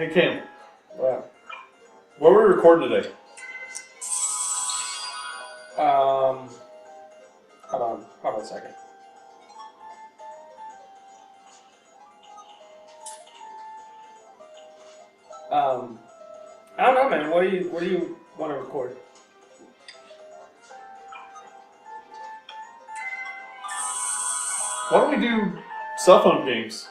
Hey Cam, Well, what are we recording today? hold on a second. I don't know, man. What do you want to record? Why don't we do cell phone games?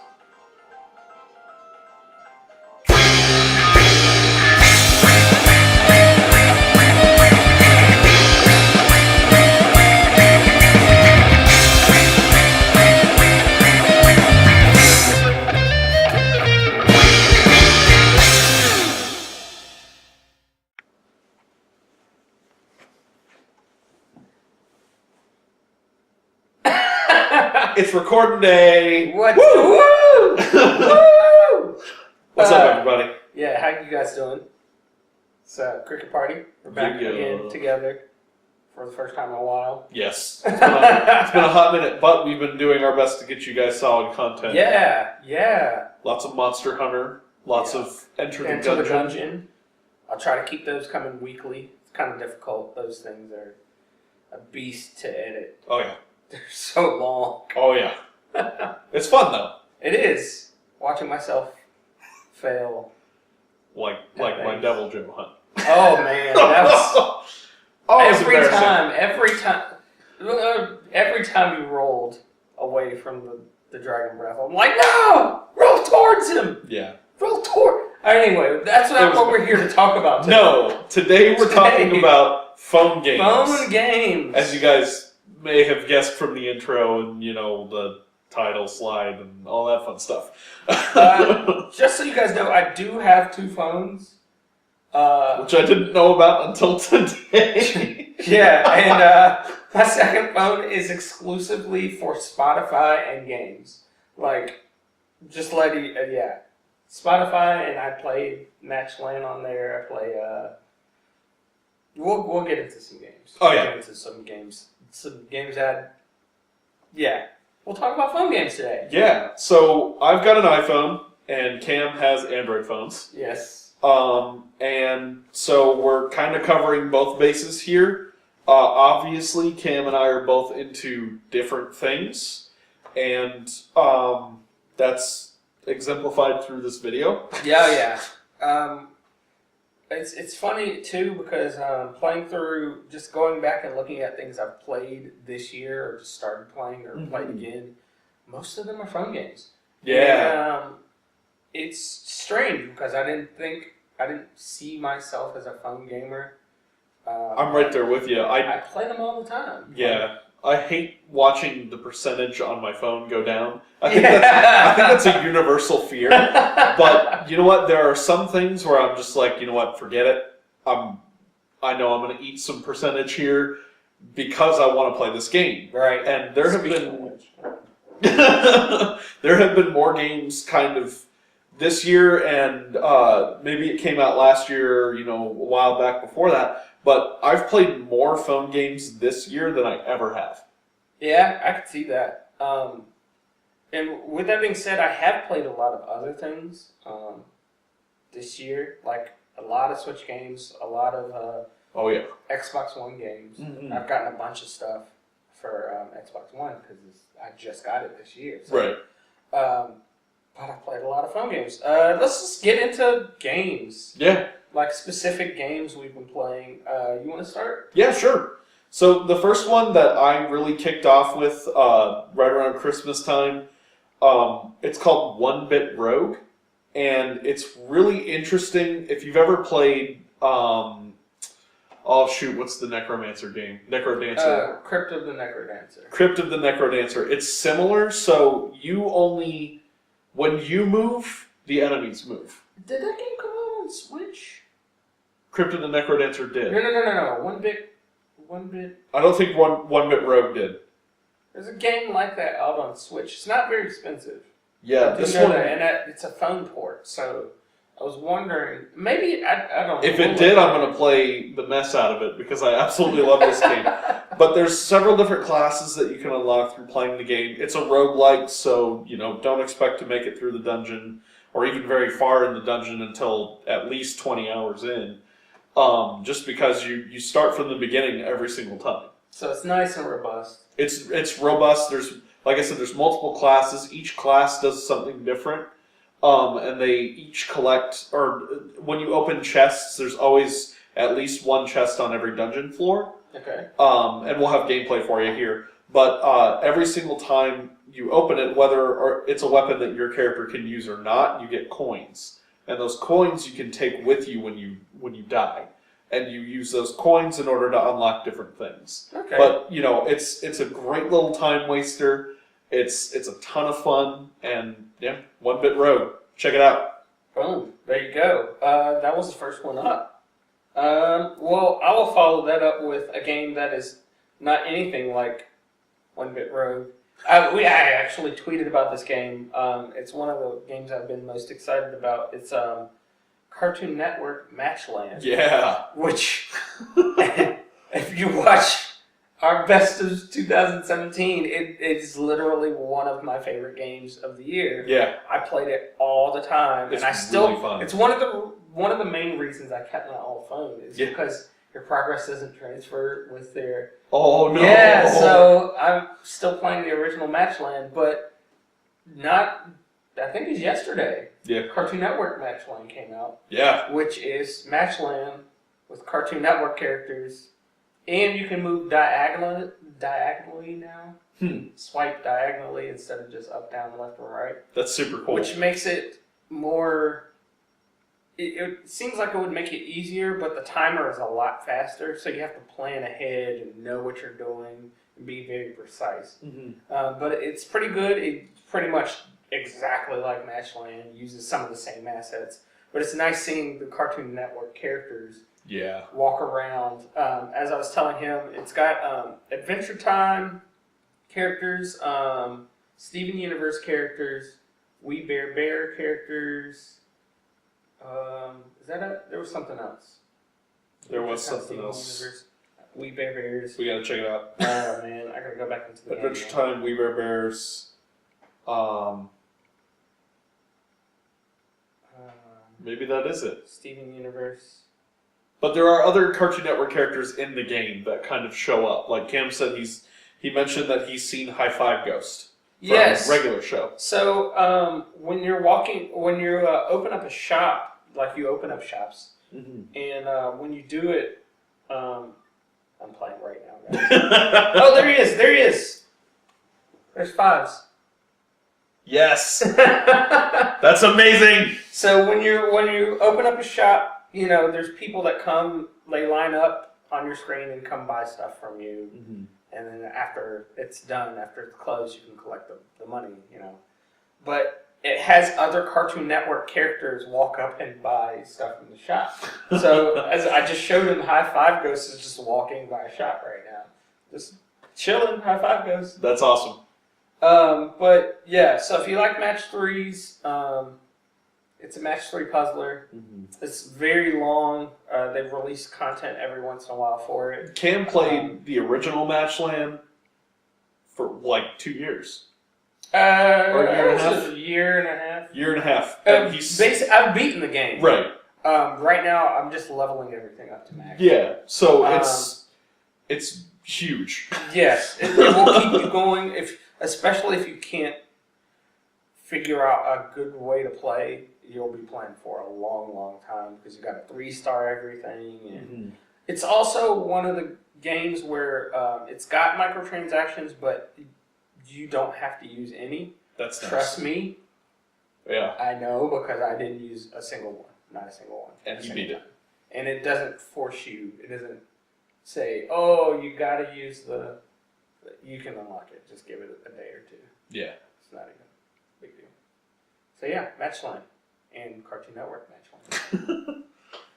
It's recording day. What? Woo! Woo! What's up, everybody? Yeah, how you guys doing? It's a cricket party. We're back again together for the first time in a while. Yes. It's been a hot minute, but we've been doing our best to get you guys solid content. Yeah. Lots of Monster Hunter. Lots of Enter the Dungeon. I'll try to keep those coming weekly. It's kind of difficult. Those things are a beast to edit. Oh, yeah. They're so long. Oh, yeah. It's fun, though. It is. Watching myself fail. Like my Devil Joe hunt. Oh, man. That was... Every time you rolled away from the dragon breath, I'm like, no! Roll towards him! Yeah. Roll toward... Anyway, that's not what we're here to talk about today. No. Today we're talking about phone games. Phone games. As you guys may have guessed from the intro and, the title slide and all that fun stuff. Just so you guys know, I do have two phones. Which I didn't know about until today. Yeah, and my second phone is exclusively for Spotify and games. Like, just letting yeah. Spotify, and I play Matchland on there. I play, we'll get into some games. Oh, yeah. We'll get into some games. Some games that, yeah. We'll talk about phone games today. Yeah, so I've got an iPhone, and Cam has Android phones. Yes. And so we're kind of covering both bases here. Obviously, Cam and I are both into different things, and that's exemplified through this video. Yeah. It's funny too because playing through, just going back and looking at things I've played this year or just started playing or played again, most of them are phone games. Yeah. And, it's strange because I didn't see myself as a phone gamer. I'm right there with you. I play them all the time. Yeah. I hate watching the percentage on my phone go down. I think that's a universal fear. But you know what? There are some things where I'm just like, you know what? Forget it. I know I'm going to eat some percentage here because I want to play this game. Right. And there have been more games kind of this year, and maybe it came out last year, a while back before that. But I've played more phone games this year than I ever have. Yeah, I could see that. And with that being said, I have played a lot of other things this year, like a lot of Switch games, a lot of Xbox One games. Mm-hmm. I've gotten a bunch of stuff for Xbox One because I just got it this year. So, right. But I played a lot of phone games. Let's just get into games. Yeah. Like specific games we've been playing. You want to start? Yeah, sure. So the first one that I really kicked off with right around Christmas time, it's called 1-Bit Rogue, and it's really interesting. If you've ever played, what's the Necromancer game? Necrodancer. Crypt of the Necrodancer. Crypt of the Necrodancer. It's similar, so when you move, the enemies move. Did that game come out on Switch? Crypt of the Necrodancer did. No. One bit. I don't think 1-Bit Rogue did. There's a game like that out on Switch. It's not very expensive. Yeah, this one. It's a phone port, so I was wondering. Maybe I don't know. If it did, I'm going to play the mess out of it because I absolutely love this game. But there's several different classes that you can unlock through playing the game. It's a roguelike, so don't expect to make it through the dungeon. or even very far in the dungeon until at least 20 hours in, just because you start from the beginning every single time. So it's nice and robust. It's robust. Like I said, there's multiple classes. Each class does something different, and they each collect. Or when you open chests, there's always at least one chest on every dungeon floor. Okay. And we'll have gameplay for you here. But every single time you open it, whether it's a weapon that your character can use or not, you get coins, and those coins you can take with you when you die. And you use those coins in order to unlock different things. Okay. But it's a great little time waster. It's a ton of fun, and yeah, 1-Bit Rogue. Check it out. Boom. There you go. That was the first one up. Well, I will follow that up with a game that is not anything like 1-Bit Rogue. I actually tweeted about this game. It's one of the games I've been most excited about. It's Cartoon Network Matchland. Yeah. Which, if you watch our best of 2017, it's literally one of my favorite games of the year. Yeah. I played it all the time, It's and I still. really fun. It's one of the main reasons I kept my old phone is because your progress doesn't transfer with their. Oh no. Yeah, so I'm still playing the original Matchland, but not. I think it's yesterday. Yeah. Cartoon Network Matchland came out. Yeah. Which is Matchland with Cartoon Network characters, and you can move diagonally now. Swipe diagonally instead of just up, down, left, or right. That's super cool. Which makes it more. It seems like it would make it easier, but the timer is a lot faster, so you have to plan ahead and know what you're doing and be very precise. Mm-hmm. But it's pretty good. It's pretty much exactly like Matchland, uses some of the same assets, but it's nice seeing the Cartoon Network characters walk around. As I was telling him, it's got Adventure Time characters, Steven Universe characters, We Bear Bear characters. There was something else. There was something else. Universe, We Bear Bears. We gotta check it out. Oh man, I gotta go back into the Adventure Time, We Bear Bears. Maybe that is it. Steven Universe. But there are other Cartoon Network characters in the game that kind of show up. Like Cam said, he mentioned that he's seen High Five Ghost from regular show. So when you open up a shop, like you open up shops, and when you do it, I'm playing right now, guys. Oh, there he is! There he is! There's Fives. Yes! That's amazing! So when you open up a shop, there's people that come, they line up on your screen and come buy stuff from you. Mm-hmm. And then after it's done, after it's closed, you can collect the money, But it has other Cartoon Network characters walk up and buy stuff in the shop. So as I just showed him, High Five Ghost is just walking by a shop right now. Just chilling, High Five Ghost. That's awesome. But yeah, so if you like match threes, it's a match 3 puzzler. Mm-hmm. It's very long. They've released content every once in a while for it. Cam played the original Matchland for like 2 years. Or a year and a half? A year and a half. Year and a half. I've beaten the game. Right. Right now, I'm just leveling everything up to max. Yeah, so it's huge. Yes, it will keep you going, especially if you can't figure out a good way to play. You'll be playing for a long, long time because you got to 3-star everything. And it's also one of the games where it's got microtransactions, but you don't have to use any. That's nice. Trust me. Yeah. I know because I didn't use a single one. Not a single one. And you beat it. And it doesn't force you. It doesn't say, oh, you got to use you can unlock it. Just give it a day or two. Yeah. It's not a big deal. So yeah, Matchline. And Cartoon Network Matchline.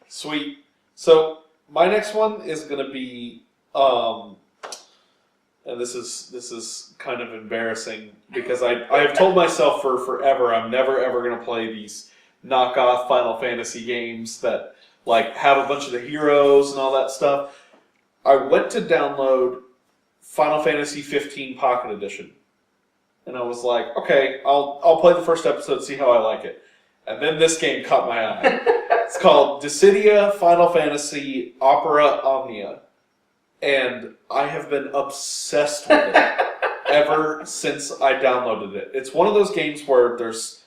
Sweet. So my next one is going to be, and this is kind of embarrassing because I have told myself for forever I'm never ever going to play these knockoff Final Fantasy games that like have a bunch of the heroes and all that stuff. I went to download Final Fantasy 15 Pocket Edition, and I was like, okay, I'll play the first episode, see how I like it. And then this game caught my eye. It's called Dissidia Final Fantasy Opera Omnia. And I have been obsessed with it ever since I downloaded it. It's one of those games where there's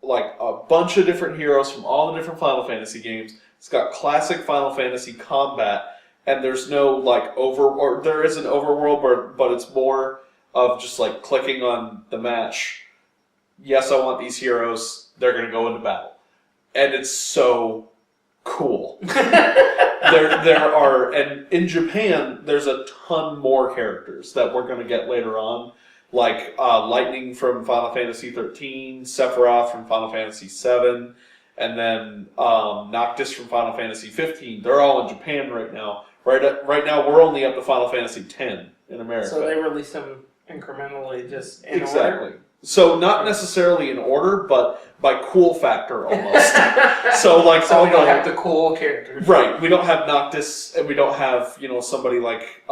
like a bunch of different heroes from all the different Final Fantasy games. It's got classic Final Fantasy combat, and there's no like or there is an overworld, but it's more of just like clicking on the match. Yes, I want these heroes. They're going to go into battle. And it's so cool. There are, and in Japan, there's a ton more characters that we're going to get later on, like Lightning from Final Fantasy 13, Sephiroth from Final Fantasy 7, and then Noctis from Final Fantasy 15. They're all in Japan right now. Right now, we're only up to Final Fantasy 10 in America. So they release them incrementally, just in exactly. order? So not necessarily in order, but by cool factor almost. So like, so we don't have the cool characters, right? We don't have Noctis, and we don't have somebody like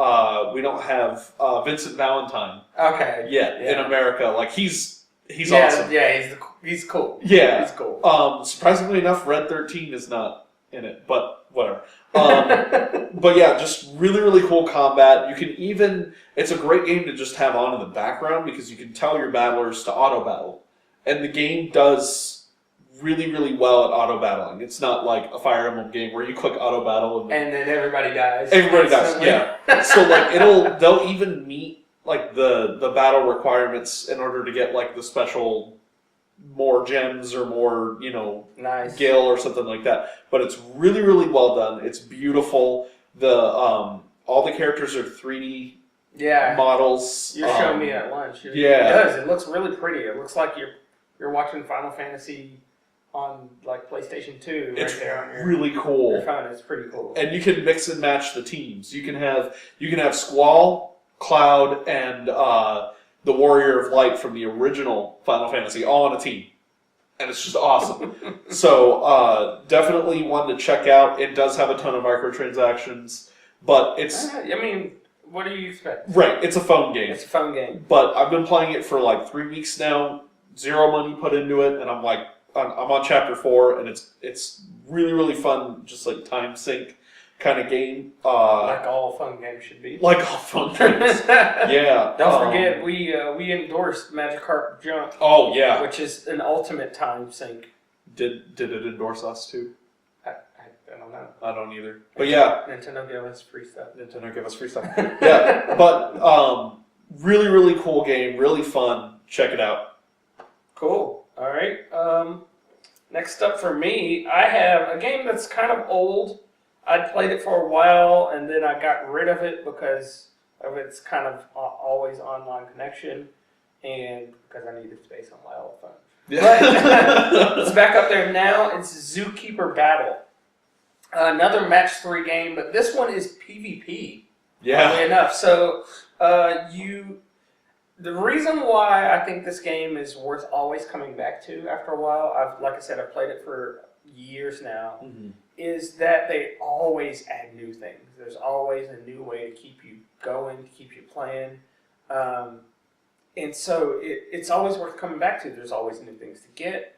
we don't have Vincent Valentine. Okay. Yet in America, like he's awesome. Yeah, he's cool. Yeah, he's cool. Surprisingly enough, Red 13 is not in it, but whatever. But yeah, just really, really cool combat. You can even, it's a great game to just have on in the background because you can tell your battlers to auto battle. And the game does really, really well at auto battling. It's not like a Fire Emblem game where you click auto battle and then everybody dies. Everybody dies, yeah. So like they'll even meet like the battle requirements in order to get like the special more gems or more, nice. Gil or something like that. But it's really, really well done. It's beautiful. The all the characters are 3D models. You're showing me at lunch. It does. It looks really pretty. It looks like you're watching Final Fantasy on like PlayStation 2. It's right there on your, really cool. Your phone. It's pretty cool. And you can mix and match the teams. You can have Squall, Cloud, and the Warrior of Light from the original Final Fantasy all on a team. And it's just awesome. So definitely one to check out. It does have a ton of microtransactions, but it's... what do you expect? Right, it's a phone game. It's a phone game. But I've been playing it for like 3 weeks now. 0 money put into it, and I'm on chapter 4, and it's really, really fun, just like time sync kind of game. Like all fun games should be. Like all fun games. Yeah. Don't forget, we endorsed Magikarp Jump. Oh, yeah. Which is an ultimate time sync. Did it endorse us too? I don't know. I don't either. But yeah. Nintendo gave us free stuff. Yeah. But really, really cool game. Really fun. Check it out. Cool. All right. Next up for me, I have a game that's kind of old. I'd played it for a while, and then I got rid of it because of its kind of always online connection, and because I needed space on my old phone. Yeah. But it's back up there now. It's Zookeeper Battle. Another match 3 game, but this one is PvP. Yeah. Oddly enough. So the reason why I think this game is worth always coming back to after a while, like I said, I've played it for years now, is that they always add new things. There's always a new way to keep you going, to keep you playing. And so it's always worth coming back to. There's always new things to get.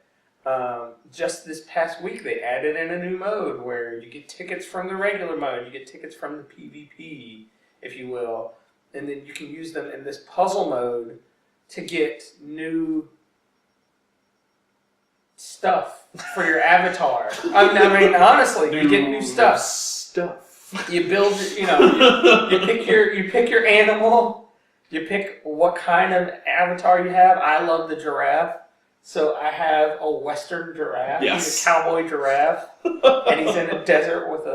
Just this past week, they added in a new mode where you get tickets from the regular mode, you get tickets from the PvP, if you will, and then you can use them in this puzzle mode to get new stuff for your avatar. I mean, honestly, you get new stuff. You build, you pick your animal, you pick what kind of avatar you have. I love the giraffe. So I have a Western giraffe. Yes. He's a cowboy giraffe, and he's in a desert with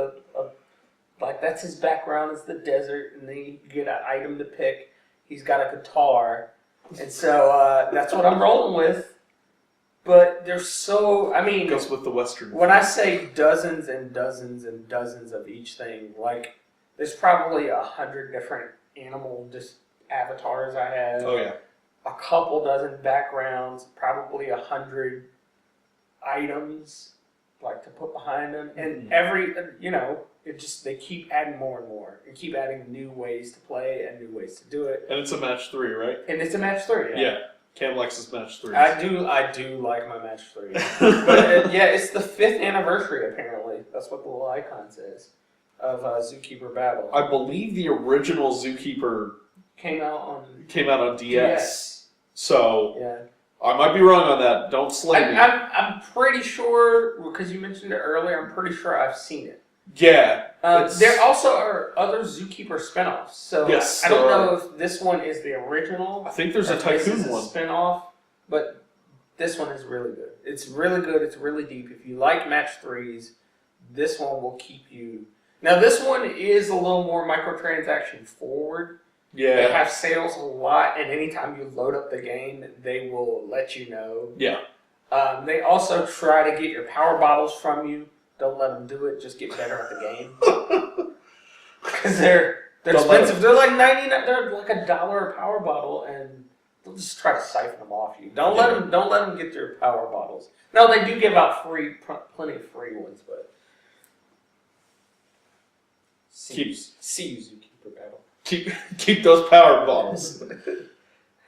that's his background is the desert, and then you get an item to pick. He's got a guitar, and so that's what I'm rolling with. But there's goes with the Western. When I say dozens and dozens and dozens of each thing, like there's probably 100 different animal avatars I have. Oh yeah. A couple dozen backgrounds, probably 100 items like to put behind them, and they keep adding more and more, and keep adding new ways to play and new ways to do it. And it's a match 3, right? And it's a match 3. Yeah. Camlex's Match 3. I do like my Match 3. But yeah, it's the 5th anniversary apparently. That's what the little icon says of Zookeeper Battle. I believe the original Zookeeper came out on DS. So yeah. I might be wrong on that. Don't slay me. I'm pretty sure, because you mentioned it earlier, I'm pretty sure I've seen it. Yeah. There also are other Zookeeper spinoffs. So yes, I don't know if this one is the original. I think there's a Tycoon one. Spinoff, but this one is really good. It's really good. It's really deep. If you like Match 3s, this one will keep you. Now, this one is a little more microtransaction forward. Yeah. They have sales a lot, and anytime you load up the game, they will let you know. Yeah. They also try to get your power bottles from you. Don't let them do it. Just get better at the game. Because they're expensive. They're like $99. They're like $1 a power bottle, and they'll just try to siphon them off you. Don't let them get their power bottles. No, they do give out plenty of free ones, but see you, Zookeeper Battle. Keep those power bottles.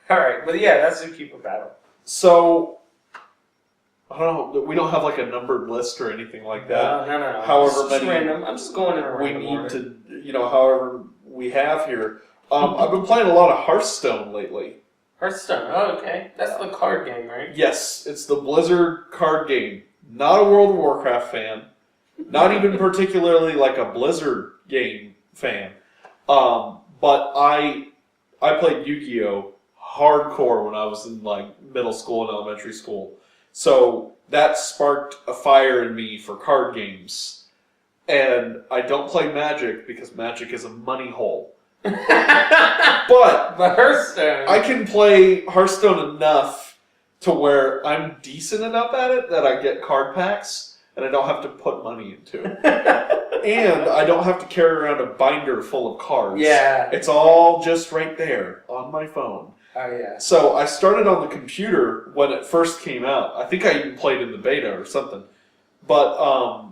All right, but yeah, that's Zookeeper Battle. So I don't know. We don't have like a numbered list or anything like that. No. However just many random. I'm just going in a random we need order. to, however we have here. I've been playing a lot of Hearthstone lately. Hearthstone. Oh, okay. That's the card game, right? Yes, it's the Blizzard card game. Not a World of Warcraft fan. Not even particularly like a Blizzard game fan. But I played Yu-Gi-Oh! Hardcore when I was in like middle school and elementary school. So that sparked a fire in me for card games. And I don't play Magic because Magic is a money hole. But Hearthstone. I can play Hearthstone enough to where I'm decent enough at it that I get card packs and I don't have to put money into it. And I don't have to carry around a binder full of cards. Yeah. It's all just right there on my phone. Oh, yeah. So I started on the computer when it first came out. I think I even played in the beta or something. But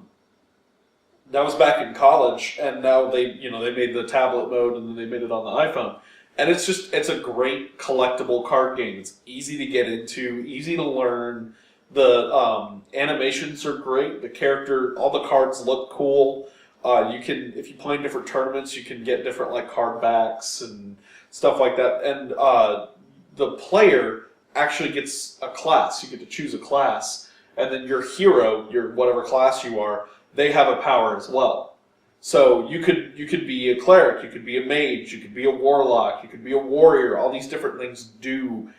that was back in college, and now they made the tablet mode and then they made it on the iPhone. And it's a great collectible card game. It's easy to get into, easy to learn. The animations are great. All the cards look cool. If you play in different tournaments, you can get different like card backs and stuff like that. And the player actually gets a class. You get to choose a class, and then your hero, your whatever class you are, they have a power as well. So you could be a cleric, you could be a mage, you could be a warlock, you could be a warrior. All these different things do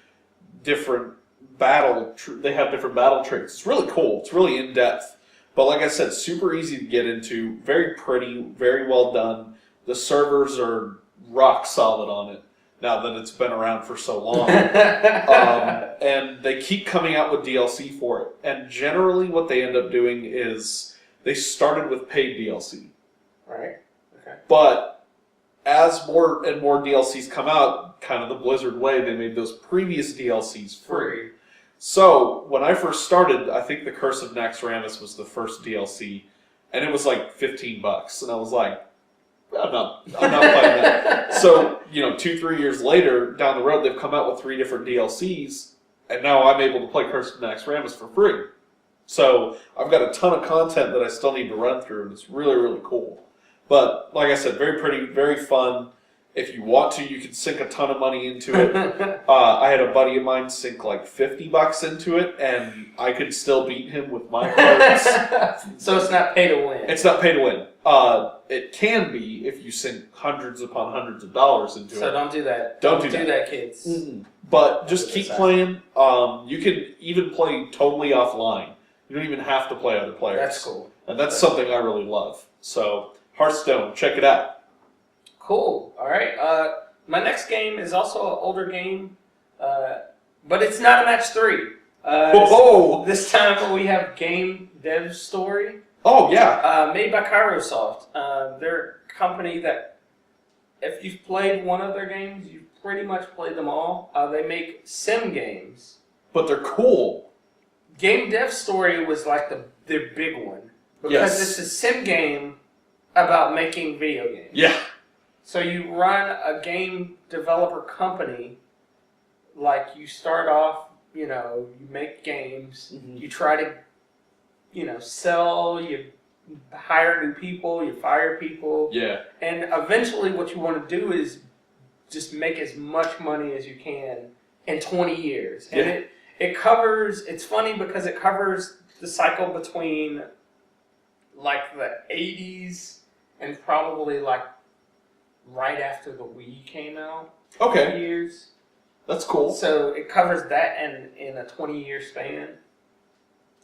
different they have different battle traits. It's really cool. It's really in depth. But like I said, super easy to get into. Very pretty. Very well done. The servers are rock solid on it now that it's been around for so long. And they keep coming out with DLC for it. And generally what they end up doing is they started with paid DLC. Right. Okay. But as more and more DLCs come out, kind of the Blizzard way, they made those previous DLCs free. So when I first started, I think the Curse of Naxxramas was the first DLC, and it was like $15, and I was like, I'm not playing that. So 2-3 years later, down the road, they've come out with 3 different DLCs, and now I'm able to play Curse of Naxxramas for free. So I've got a ton of content that I still need to run through, and it's really, really cool. But like I said, very pretty, very fun. If you want to, you can sink a ton of money into it. I had a buddy of mine sink like $50 into it, and I could still beat him with my cards. So it's not pay to win. It's not pay to win. It can be if you sink hundreds upon hundreds of dollars into it. So don't do that. Don't do that, kids. Mm-mm. But just keep playing. You can even play totally offline. You don't even have to play other players. That's cool. And that's something I really love. So Hearthstone, check it out. Cool. All right. My next game is also an older game, but it's not a match 3. This time we have Game Dev Story. Oh, yeah. Made by Kairosoft. They're a company that, if you've played one of their games, you've pretty much played them all. They make sim games. But they're cool. Game Dev Story was like their big one. Because it's a sim game about making video games. Yeah. So you run a game developer company like you start off, you make games, you try to, sell, you hire new people, you fire people. Yeah. And eventually what you want to do is just make as much money as you can in 20 years. And it covers, it's funny because it covers the cycle between like the 80s and probably like right after the Wii came out. Okay. Years. That's cool. So it covers that in a 20-year span.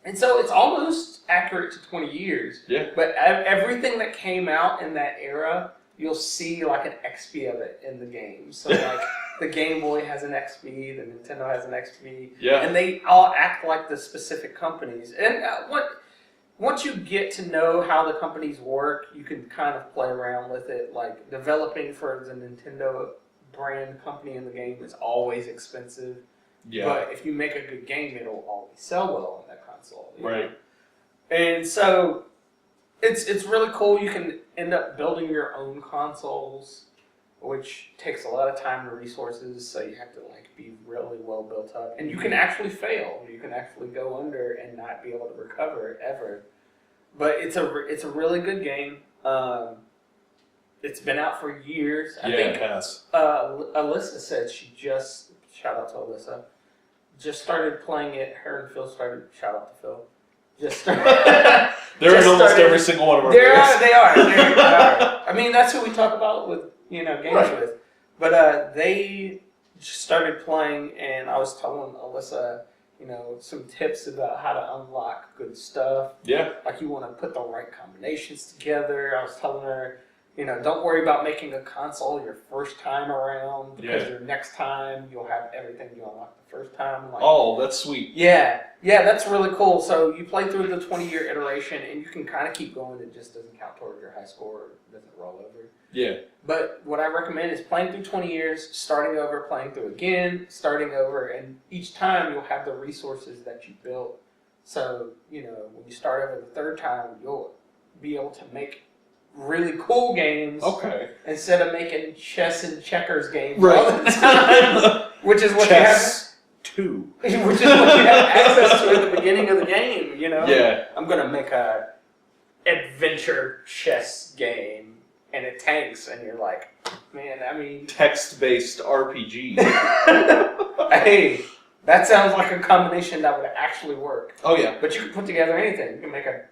And so it's almost accurate to 20 years. Yeah. But everything that came out in that era, you'll see like an XP of it in the game. So like the Game Boy has an XP, the Nintendo has an XP. Yeah. And they all act like the specific companies. And once you get to know how the companies work, you can kind of play around with it. Like developing for the Nintendo brand company in the game is always expensive. Yeah. But if you make a good game, it'll always sell well on that console. Right. And so it's really cool. You can end up building your own consoles, which takes a lot of time and resources. So you have to like be really well built up, and you can actually fail. You can actually go under and not be able to recover ever. But it's a really good game. It's been out for years. I think it has. Alyssa said she just, shout out to Alyssa, just started playing it. Her and Phil started, shout out to Phil. Just started. They're in almost every single one of our videos. They are. I mean, that's who we talk about with, games with. But they just started playing, and I was telling Alyssa, some tips about how to unlock good stuff. Yeah. Like you want to put the right combinations together. I was telling her, don't worry about making a console your first time around, because your next time you'll have everything you unlocked the first time. Like, oh, that's sweet. Yeah, that's really cool. So you play through the 20-year iteration, and you can kind of keep going. It just doesn't count towards your high score, it doesn't roll over. Yeah. But what I recommend is playing through 20 years, starting over, playing through again, starting over, and each time you'll have the resources that you built. So, when you start over the third time, you'll be able to make really cool games. Okay. Instead of making chess and checkers games right. all the time, which is what chess you have. Which is what you have access to at the beginning of the game. Yeah. I'm gonna make a adventure chess game, and it tanks, and you're like, man, I mean, text-based RPG. Hey, that sounds like a combination that would actually work. Oh yeah. But you can put together anything. You can make a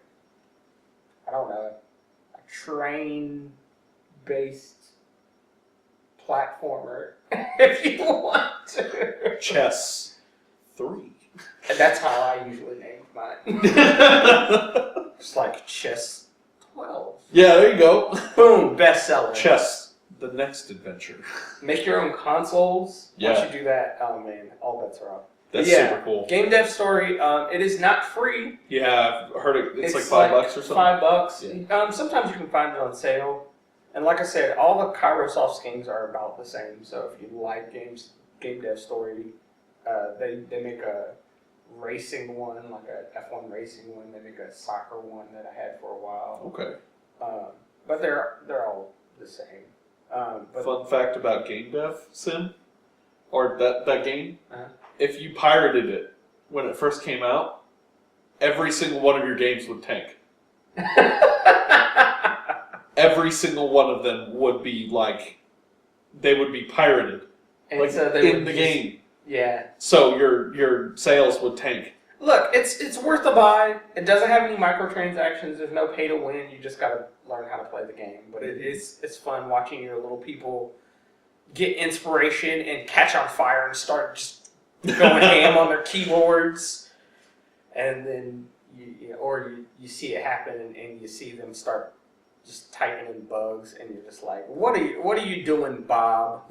train-based platformer if you want to. Chess 3. And that's how I usually name mine. It's like Chess 12. Yeah, there you go. Boom, bestseller. Chess, the next adventure. Make your own consoles. Yeah. Once you do that, oh man, all bets are off. That's super cool. Game Dev Story, it is not free. Yeah, I've heard it. It's like $5 or something. $5. Yeah. Sometimes you can find it on sale. And like I said, all the Kairosoft games are about the same. So if you like Game Dev Story, they make a racing one, like a F1 racing one. They make a soccer one that I had for a while. Okay. But they're all the same. Fun fact about Game Dev Sim, or that game, Uh-huh. if you pirated it when it first came out, every single one of your games would tank. Every single one of them would be they would be pirated, and so they in the game. Yeah. So your sales would tank. Look, it's worth a buy. It doesn't have any microtransactions. There's no pay to win. You just got to learn how to play the game. But it's fun watching your little people get inspiration and catch on fire and start just going ham on their keyboards, and then you see it happen and you see them start just typing in bugs, and you're just like, what are you doing, Bob?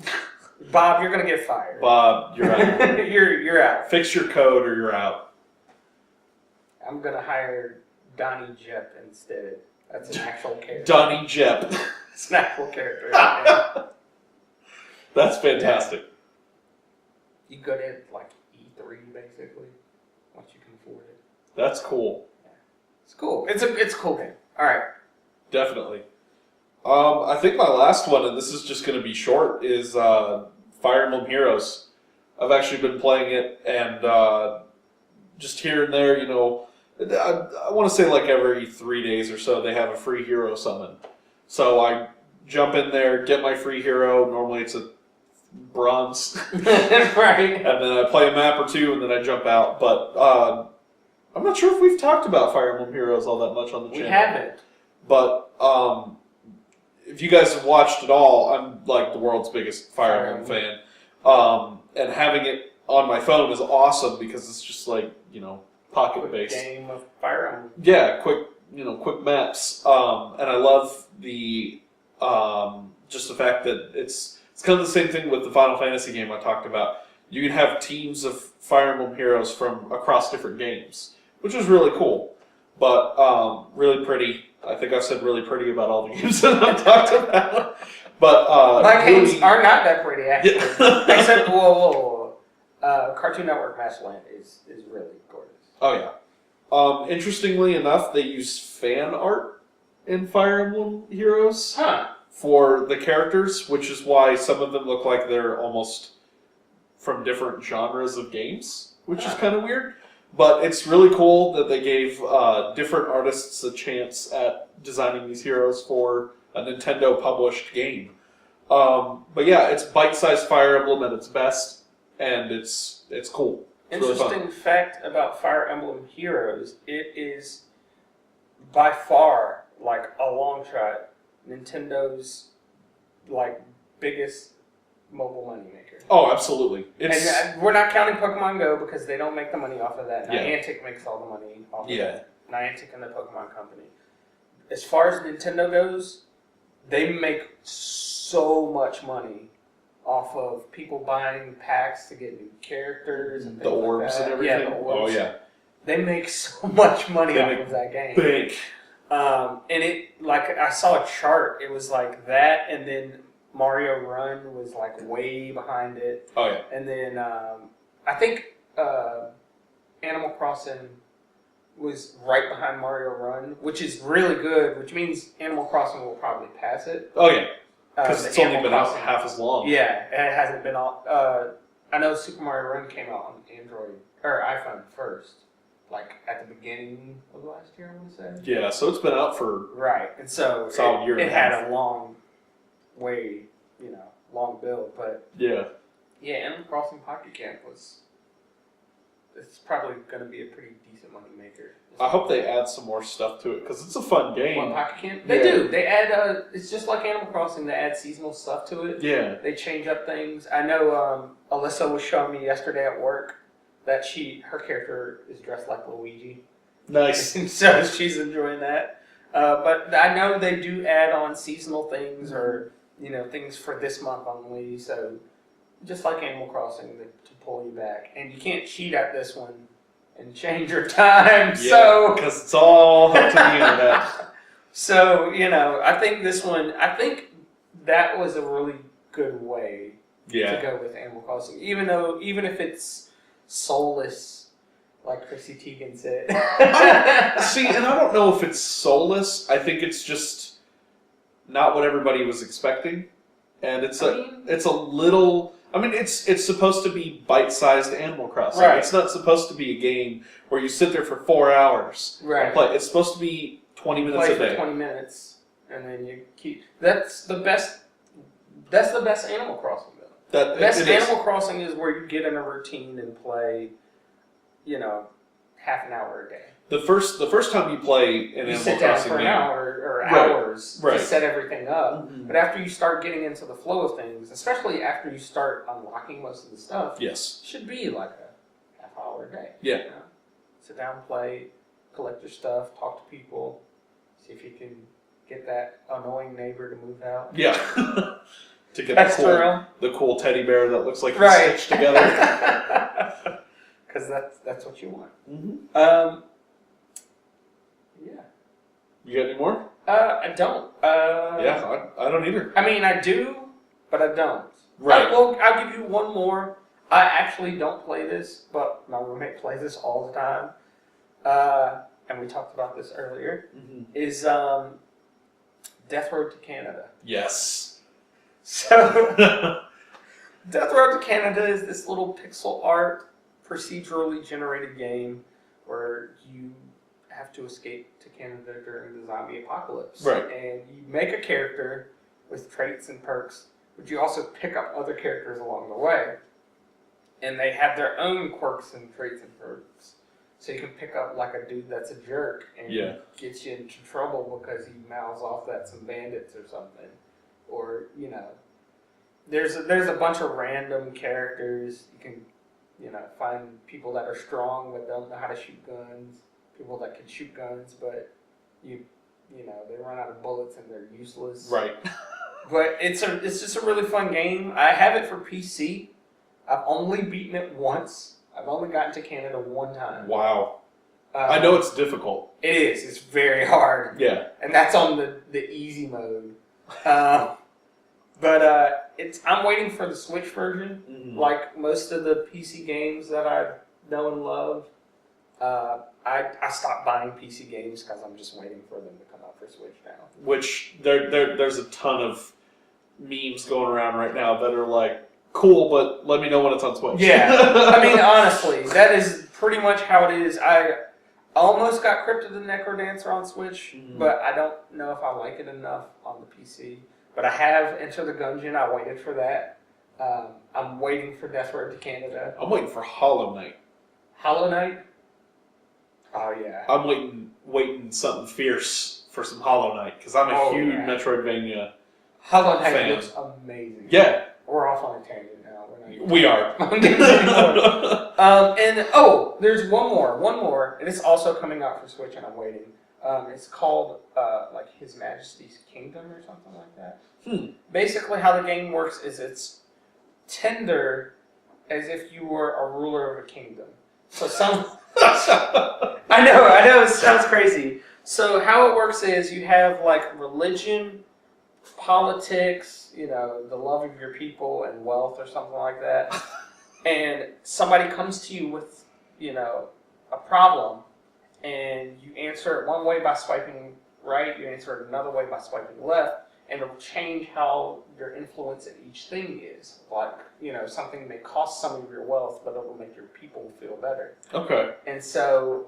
Bob, you're gonna get fired. Bob, you're out. you're out. Fix your code or you're out. I'm gonna hire Donnie Jep instead. That's an actual character. Donnie Jep. It's an actual character. That's fantastic. You go to like E3 basically, once you can afford it. That's cool. Yeah. It's cool. It's a cool game. All right. Definitely. I think my last one, and this is just going to be short, is Fire Emblem Heroes. I've actually been playing it, and just here and there, I want to say like every 3 days or so, they have a free hero summon. So I jump in there, get my free hero. Normally it's a bronze. Right. And then I play a map or two, and then I jump out. But I'm not sure if we've talked about Fire Emblem Heroes all that much on the channel. We haven't. But if you guys have watched it all, I'm like the world's biggest Fire Emblem fan. And having it on my phone is awesome because it's just like, pocket based. Game of Fire Emblem. Yeah, quick maps. And I love the just the fact that it's kind of the same thing with the Final Fantasy game I talked about. You can have teams of Fire Emblem heroes from across different games, which is really cool. But really pretty. I think I've said really pretty about all the games that I've talked about. But my games are not that pretty, actually. Yeah. Except, whoa. Cartoon Network Masterland is really gorgeous. Oh yeah. Interestingly enough, they use fan art in Fire Emblem Heroes for the characters, which is why some of them look like they're almost from different genres of games, which is kind of weird. But it's really cool that they gave different artists a chance at designing these heroes for a Nintendo-published game. But yeah, it's bite-sized Fire Emblem at its best, and it's cool. It's Interesting really fact about Fire Emblem Heroes, it is by far, like a long shot, Nintendo's biggest mobile moneymaker. Oh, absolutely. And we're not counting Pokemon Go because they don't make the money off of that. Yeah. Niantic makes all the money off of that. Niantic and the Pokemon Company. As far as Nintendo goes, they make so much money off of people buying packs to get new characters and the orbs like that. and everything. Yeah, the orbs. Oh yeah. They make so much money They off make of that game. Big. And it, I saw a chart. It was like that, and then Mario Run was way behind it. Oh yeah. And then I think Animal Crossing was right behind Mario Run, which is really good. Which means Animal Crossing will probably pass it. Oh yeah. Because it's only Animal been out Crossing- half as long. Yeah, it hasn't been all. I know Super Mario Run came out on Android or iPhone first, at the beginning of last year, I want to say. Yeah, so it's been out for Right, and so solid year and it a had half. a long build, but Yeah. Animal Crossing Pocket Camp it's probably going to be a pretty decent money maker. I hope they add some more stuff to it because it's a fun game. What, Pocket Camp? They do. They add. It's just like Animal Crossing. They add seasonal stuff to it. Yeah. They change up things. I know Alyssa was showing me yesterday at work that her character is dressed like Luigi. Nice. So she's enjoying that. But I know they do add on seasonal things or things for this month only. So just like Animal Crossing, to pull you back, and you can't cheat at this one and change your time. Yeah, because it's all up to the internet. So I think this one. I think that was a really good way to go with Animal Crossing, even if it's soulless, like Chrissy Teigen said. See, and I don't know if it's soulless. I think it's just not what everybody was expecting, and it's a little. I mean, it's supposed to be bite-sized Animal Crossing. Right. It's not supposed to be a game where you sit there for 4 hours and play. It's supposed to be 20 minutes Play a day. for 20 minutes, and then you keep. That's the best Animal Crossing though. Animal Crossing is where you get in a routine and play, half an hour a day. The first time you play an Animal sit down Crossing for an game, hour or hours Right. to set everything up. Mhm. But after you start getting into the flow of things, especially after you start unlocking most of the stuff, yes, it should be like a half hour a day. Yeah. Sit down, play, collect your stuff, talk to people, see if you can get that annoying neighbor to move out. yeah, to get That's true. the cool teddy bear that looks like it's Right. stitched together. Because that's what you want. Mm-hmm. Yeah. You got any more? I don't. Yeah, I don't either. I mean, I do, but I don't. Right. I'll give you one more. I actually don't play this, but my roommate plays this all the time. And we talked about this earlier. Mm-hmm. Is Death Road to Canada. Yes. So Death Road to Canada is this little pixel art, procedurally generated game where you have to escape to Canada during the zombie apocalypse. Right. And you make a character with traits and perks, but you also pick up other characters along the way. And they have their own quirks and traits and perks. So you can pick up like a dude that's a jerk and gets you into trouble because he mouths off at some bandits or something. Or, you know, there's a bunch of random characters. You can, you know, find people that are strong but don't know how to shoot guns. People that can shoot guns, but you know, they run out of bullets and they're useless. Right. But it's just a really fun game. I have it for PC. I've only beaten it once. I've only gotten to Canada one time. Wow. I know it's difficult. It is. It's very hard. Yeah. And that's on the easy mode. But I'm waiting for the Switch version. Mm-hmm. Like most of the PC games that I know and love, I stopped buying PC games because I'm just waiting for them to come out for Switch now. Which there's a ton of memes going around right now that are like, cool, but let me know when it's on Switch. Yeah. I mean, honestly, that is pretty much how it is. I almost got Crypt of the Necrodancer on Switch, but I don't know if I like it enough on the PC. But I have Enter the Gungeon. I waited for that. I'm waiting for Death Road to Canada. I'm waiting for Hollow Knight. Hollow Knight? Oh, yeah. I'm waiting something fierce for some Hollow Knight, because I'm a huge Metroidvania Hollow Knight fan. looks amazing. Yeah. We're off on a tangent now. We are. And there's one more, and it's also coming out for Switch, and I'm waiting. It's called like His Majesty's Kingdom or something like that. Basically, how the game works is it's tender as if you were a ruler of a kingdom. So I know, it sounds crazy. So how it works is you have like religion, politics, you know, the love of your people and wealth or something like that. And somebody comes to you with, you know, a problem, and you answer it one way by swiping right, you answer it another way by swiping left, and it'll change how your influence at each thing is. Like, you know, something may cost some of your wealth, but it'll make your people feel better. Okay. And so,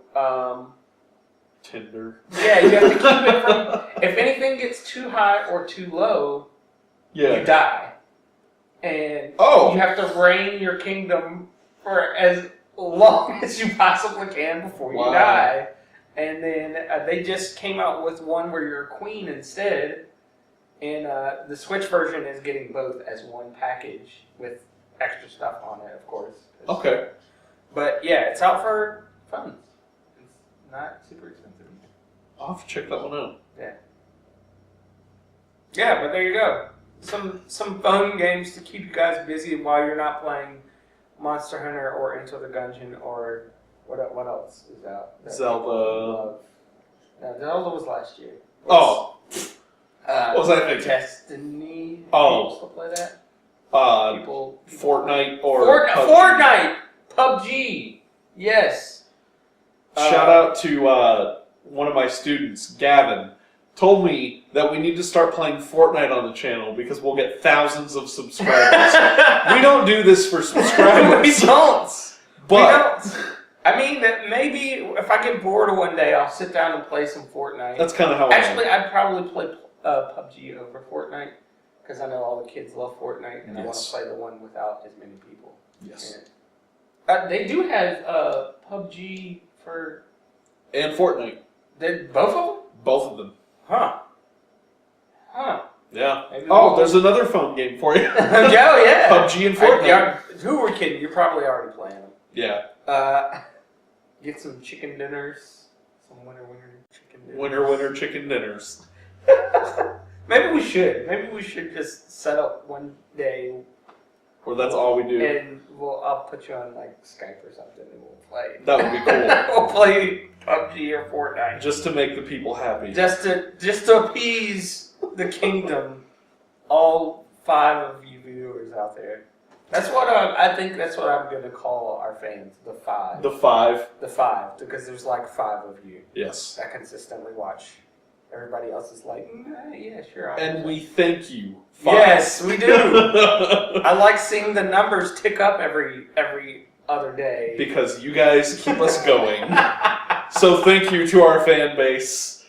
Tinder. yeah, you have to keep it from, if anything gets too high or too low, you die. And you have to reign your kingdom for as long as you possibly can before you die. And then they just came out with one where you're a queen instead. And the Switch version is getting both as one package with extra stuff on it, of course. Okay. But yeah, it's out for fun. It's not super expensive. I'll have to check that one out. Yeah. Yeah, but there you go. Some fun games to keep you guys busy while you're not playing Monster Hunter or Enter the Gungeon or what else is out? Zelda. No, Zelda was last year. What was I thinking? Destiny. Oh. People still play that? People Fortnite or Fortnite! PUBG! Yes. Shout out to one of my students, Gavin, told me that we need to start playing Fortnite on the channel because we'll get thousands of subscribers. We don't do this for subscribers. We don't. But we don't. I mean, maybe if I get bored one day, I'll sit down and play some Fortnite. That's kind of how Actually, I'd probably play PUBG over Fortnite because I know all the kids love Fortnite and I want to play the one without as many people. Yes. They do have PUBG for... And Fortnite. Both of them? Both of them. Huh. Yeah. Maybe there's another phone game for you. Oh, yeah. PUBG and Fortnite. Who were kidding? You're probably already playing them. Yeah. Get some chicken dinners. Some winter chicken dinners. Winter chicken dinners. Maybe we should. Maybe we should just set up one day. Or that's all we do. And I'll put you on like Skype or something and we'll play. That would be cool. We'll play PUBG or Fortnite. Just to make the people happy. Just to appease the kingdom. All 5 of you viewers out there. That's what I think. That's what I'm going to call our fans. The 5. The 5. The 5, because there's like 5 of you. Yes. That consistently watch everybody else is like, yeah, sure. And we thank you. Yes, we do. I like seeing the numbers tick up every other day. Because you guys keep us going. So thank you to our fan base.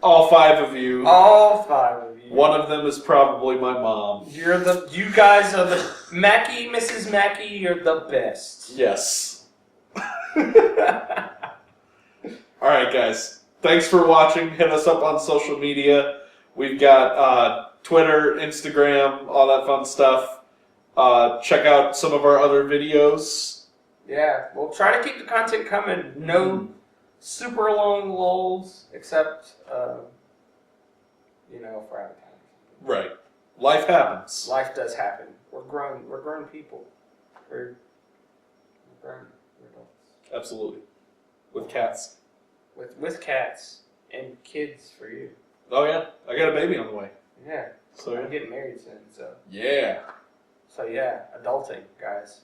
All 5 of you. All 5 of you. One of them is probably my mom. You guys are the Mackie, Mrs. Mackie, you're the best. Yes. Alright guys. Thanks for watching. Hit us up on social media. We've got Twitter, Instagram, all that fun stuff. Check out some of our other videos. Yeah, we'll try to keep the content coming. No super long lulls, except, if we're out of time. Right. Life happens. Life does happen. We're grown people. We're adults. Absolutely. With cats. With cats and kids for you. Oh yeah, I got a baby on the way. Yeah. So I'm getting married soon, so. Yeah. So yeah, adulting, guys,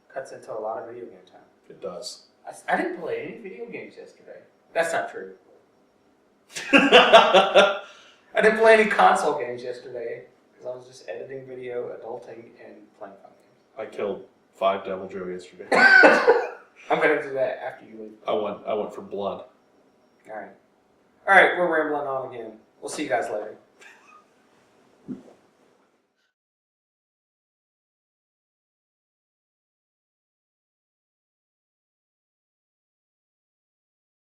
cuts into a lot of video game time. It does. I didn't play any video games yesterday. That's not true. I didn't play any console games yesterday because I was just editing video, adulting, and playing phone games. I killed 5 Devil Joe yesterday. I'm gonna do that after you leave. I went for blood. All right, we're rambling on again. We'll see you guys later.